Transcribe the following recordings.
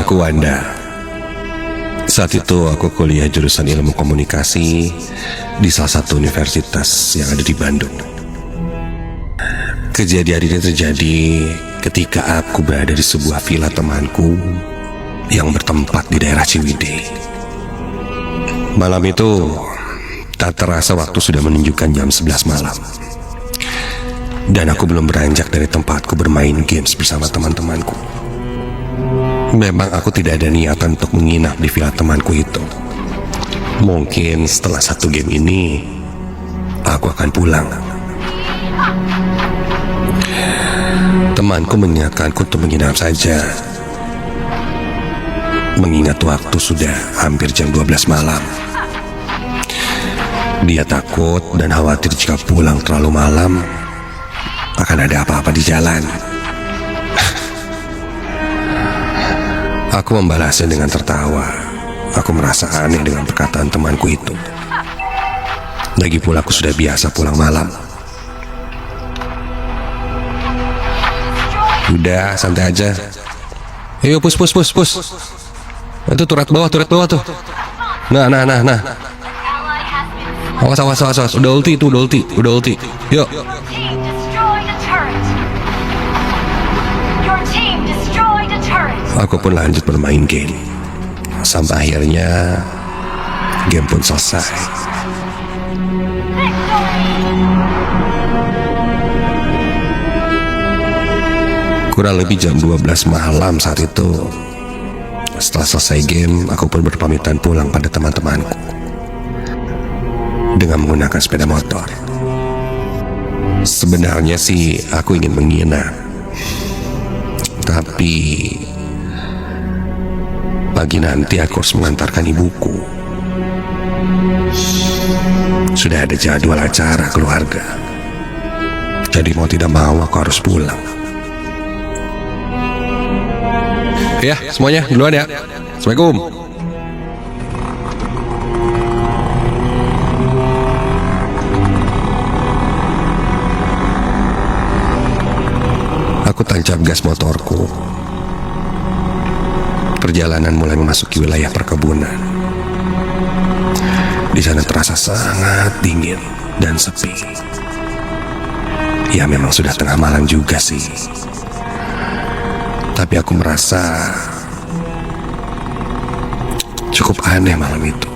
Aku Wanda. Saat itu aku kuliah jurusan ilmu komunikasi di salah satu universitas yang ada di Bandung. Kejadian ini terjadi ketika aku berada di sebuah villa temanku yang bertempat di daerah Ciwidey. Malam itu tak terasa waktu sudah menunjukkan jam 11 malam. Dan aku belum beranjak dari tempatku bermain games bersama teman-temanku. Memang aku tidak ada niatan untuk menginap di villa temanku itu. Mungkin setelah satu game ini aku akan pulang. Temanku mengingatkanku untuk menginap saja, mengingat waktu sudah hampir jam 12 malam. Dia takut dan khawatir jika pulang terlalu malam akan ada apa-apa di jalan. Aku membalasnya dengan tertawa. Aku merasa aneh dengan perkataan temanku itu. Lagi pula aku sudah biasa pulang malam. Udah, santai aja. Ayo push. Itu turret bawah tuh. Nah. Awas. Udah ulti. Yuk. Aku pun lanjut bermain game. Sampai akhirnya game pun selesai. Kurang lebih jam 12 malam saat itu. Setelah selesai game, aku pun berpamitan pulang pada teman-temanku dengan menggunakan sepeda motor. Sebenarnya sih aku ingin menginap, tapi pagi nanti aku harus mengantarkan ibuku. Sudah ada jadwal acara keluarga, jadi mau tidak mau aku harus pulang. Ya, semuanya duluan ya. Assalamualaikum. Aku tancap gas motorku. Perjalanan mulai memasuki wilayah perkebunan. Di sana terasa sangat dingin dan sepi. Ya memang sudah tengah malam juga sih. Tapi aku merasa cukup aneh malam itu.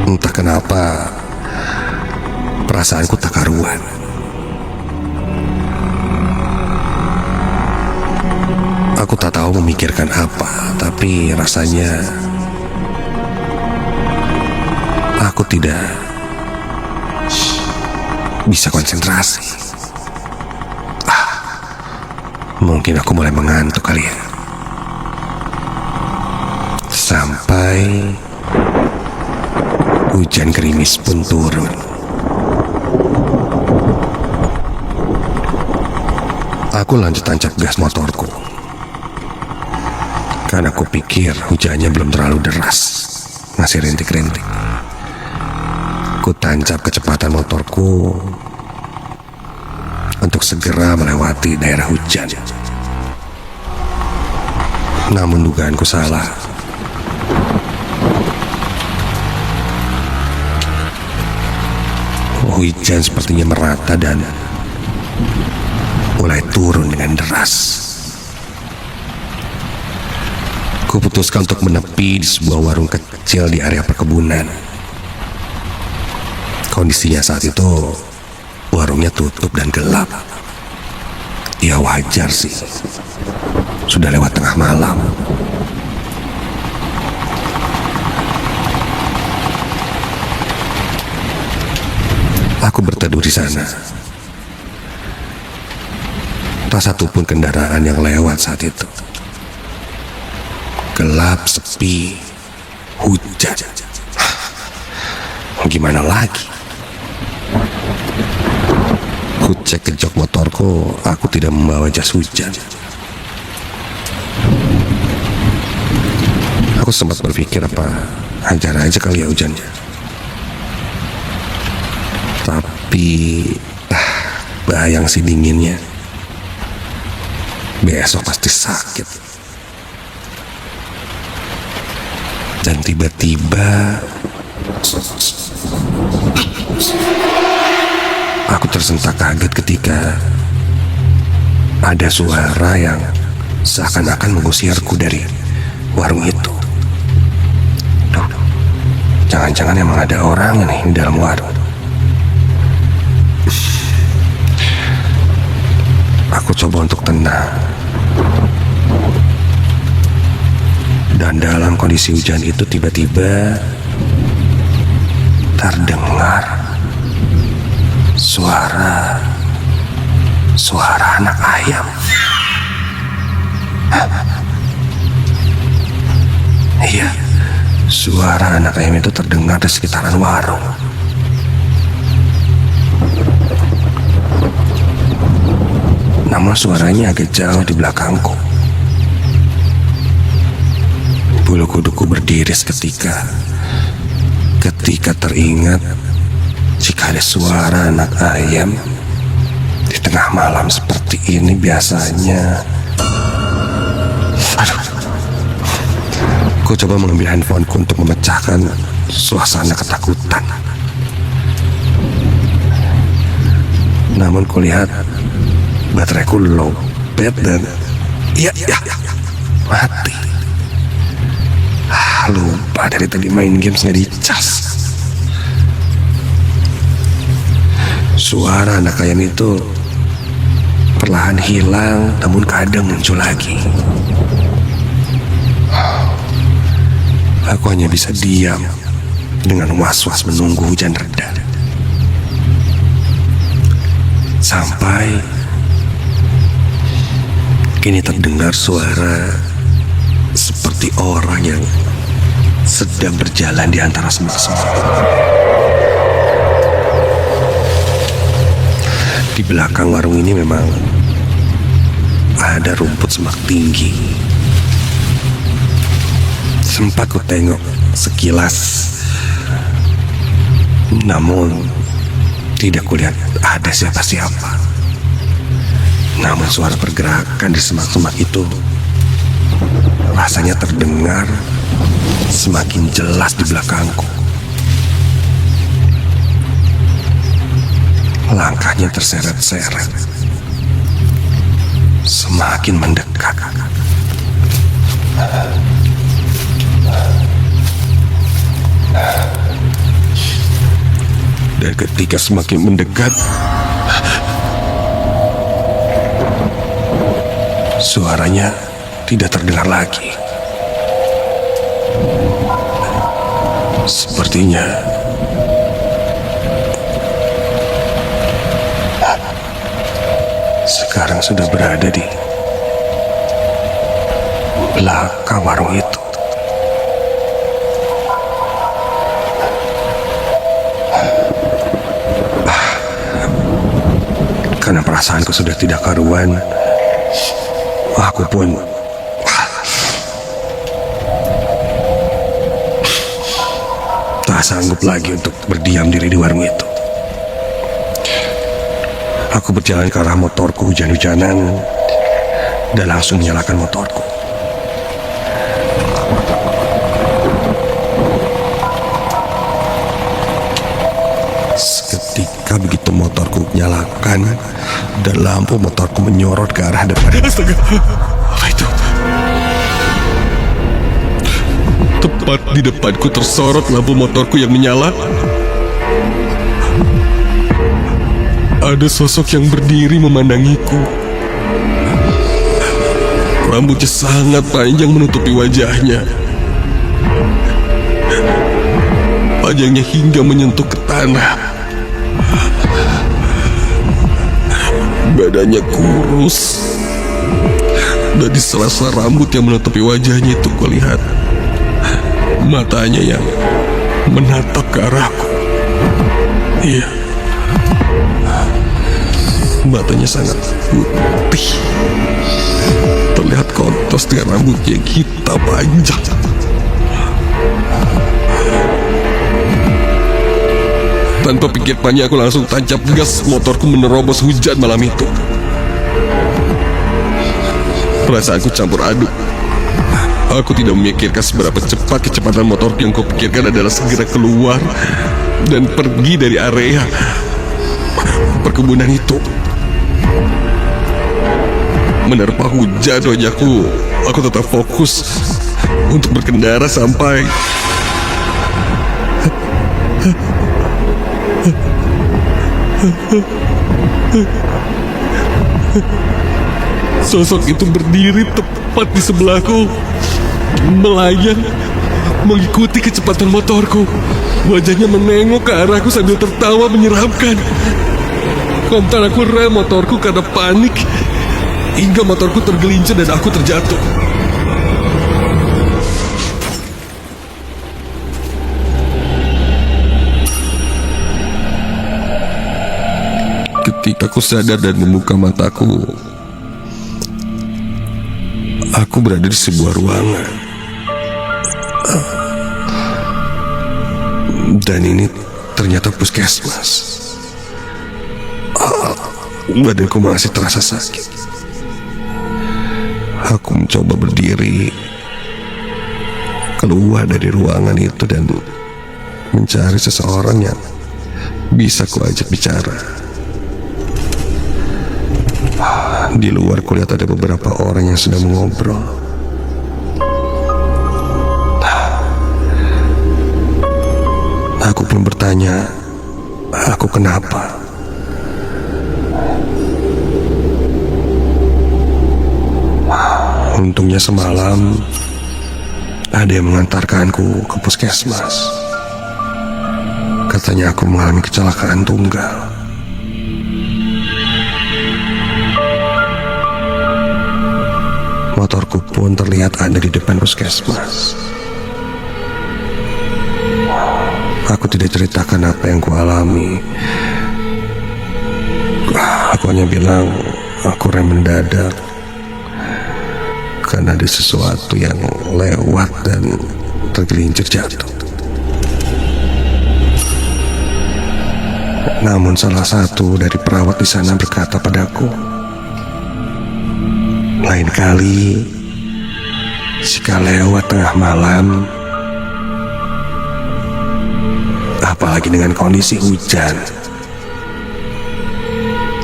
Entah kenapa perasaanku tak karuan. Aku tak tahu memikirkan apa, tapi rasanya aku tidak bisa konsentrasi. Mungkin aku mulai mengantuk kali ya. Sampai hujan gerimis pun turun. Aku lanjut tancap gas motorku, karena aku pikir hujannya belum terlalu deras, masih rintik-rintik. Ku tancap kecepatan motorku untuk segera melewati daerah hujan. Namun dugaanku salah. Hujan sepertinya merata dan mulai turun dengan deras. Kuputuskan untuk menepi di sebuah warung kecil di area perkebunan. Kondisinya saat itu warungnya tutup dan gelap. Ya wajar sih, sudah lewat tengah malam. Aku berteduh di sana. Tak satupun kendaraan yang lewat saat itu. Gelap, sepi, hujan. Gimana lagi? Ku cek ke jok motorku, aku tidak membawa jas hujan. Aku sempat berpikir apa hajar aja kali ya hujannya. Tapi bayang sih dinginnya. Besok pasti sakit. Dan tiba-tiba aku tersentak kaget ketika ada suara yang seakan-akan mengusirku dari warung itu. Duh, jangan-jangan emang ada orang nih di dalam warung. Aku coba untuk tenang. Dan dalam kondisi hujan itu tiba-tiba terdengar suara anak ayam. Iya, suara anak ayam itu terdengar di sekitaran warung. Namun suaranya agak jauh di belakangku. Bulu kuduku berdiri seketika ketika teringat jika ada suara anak ayam di tengah malam seperti ini biasanya. Aduh, aku coba mengambil handphoneku untuk memecahkan suasana ketakutan. Namun kulihat bateraiku lowbat dan ya mati. Lupa dari tadi main games nggak dicas. Suara anak ayam itu perlahan hilang, namun kadang muncul lagi. Aku hanya bisa diam dengan was-was menunggu hujan reda. Sampai kini terdengar suara seperti orang yang sedang berjalan di antara semak-semak. Di belakang warung ini memang ada rumput semak tinggi. Sempat ku tengok sekilas, namun tidak kulihat ada siapa-siapa. Namun suara pergerakan di semak-semak itu rasanya terdengar semakin jelas di belakangku. Langkahnya terseret-seret, semakin mendekat. Dan ketika semakin mendekat, suaranya tidak terdengar lagi. Sepertinya sekarang sudah berada di belakang warung itu. Karena perasaanku sudah tidak karuan, aku pun tak sanggup lagi untuk berdiam diri di warung itu. Aku berjalan ke arah motorku hujan-hujanan dan langsung menyalakan motorku. Seketika begitu motorku nyalakan dan lampu motorku menyorot ke arah depan. Astaga, apa itu? Tepat di depanku tersorot lampu motorku yang menyala. Ada sosok yang berdiri memandangiku. Rambutnya sangat panjang menutupi wajahnya. Panjangnya hingga menyentuh ke tanah. Badannya kurus. Dan di sela-sela rambut yang menutupi wajahnya itu kulihat matanya yang menatap ke arahku. Iya, matanya sangat putih, terlihat kontras dengan rambutnya yang hitam panjang. Tanpa pikir panjang aku langsung tancap gas motorku menerobos hujan malam itu. Perasaanku campur aduk Aku tidak memikirkan seberapa cepat kecepatan motor yang kau pikirkan adalah segera keluar dan pergi dari area perkebunan itu. Menerpa hujan wajahku, aku tetap fokus untuk berkendara sampai sosok itu berdiri tepat di sebelahku, melayang mengikuti kecepatan motorku. Wajahnya menengok ke arahku sambil tertawa menyeramkan. Kontan aku rem motorku karena panik, hingga motorku tergelincir dan aku terjatuh. Ketika aku sadar dan membuka mataku, aku berada di sebuah ruangan. Dan ini ternyata puskesmas. Badanku masih terasa sakit. Aku mencoba berdiri, keluar dari ruangan itu dan mencari seseorang yang bisa kuajak bicara. Di luar kulihat ada beberapa orang yang sedang mengobrol. Aku pun bertanya, aku kenapa? Untungnya semalam ada yang mengantarkanku ke puskesmas. Katanya aku mengalami kecelakaan tunggal. Motorku pun terlihat ada di depan puskesmas. Aku tidak ceritakan apa yang kualami. Aku hanya bilang aku rem mendadak karena ada sesuatu yang lewat dan tergelincir jatuh. Namun salah satu dari perawat di sana berkata padaku, lain kali jika lewat tengah malam, apalagi dengan kondisi hujan,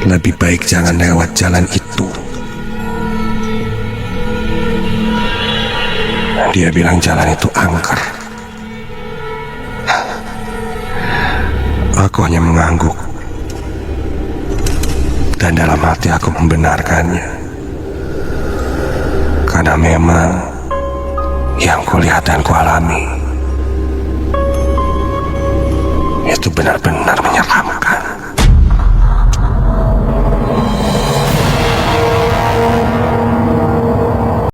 lebih baik jangan lewat jalan itu. Dia bilang jalan itu angker. Aku hanya mengangguk, dan dalam hati aku membenarkannya. Karena memang yang kulihat dan kualami itu benar-benar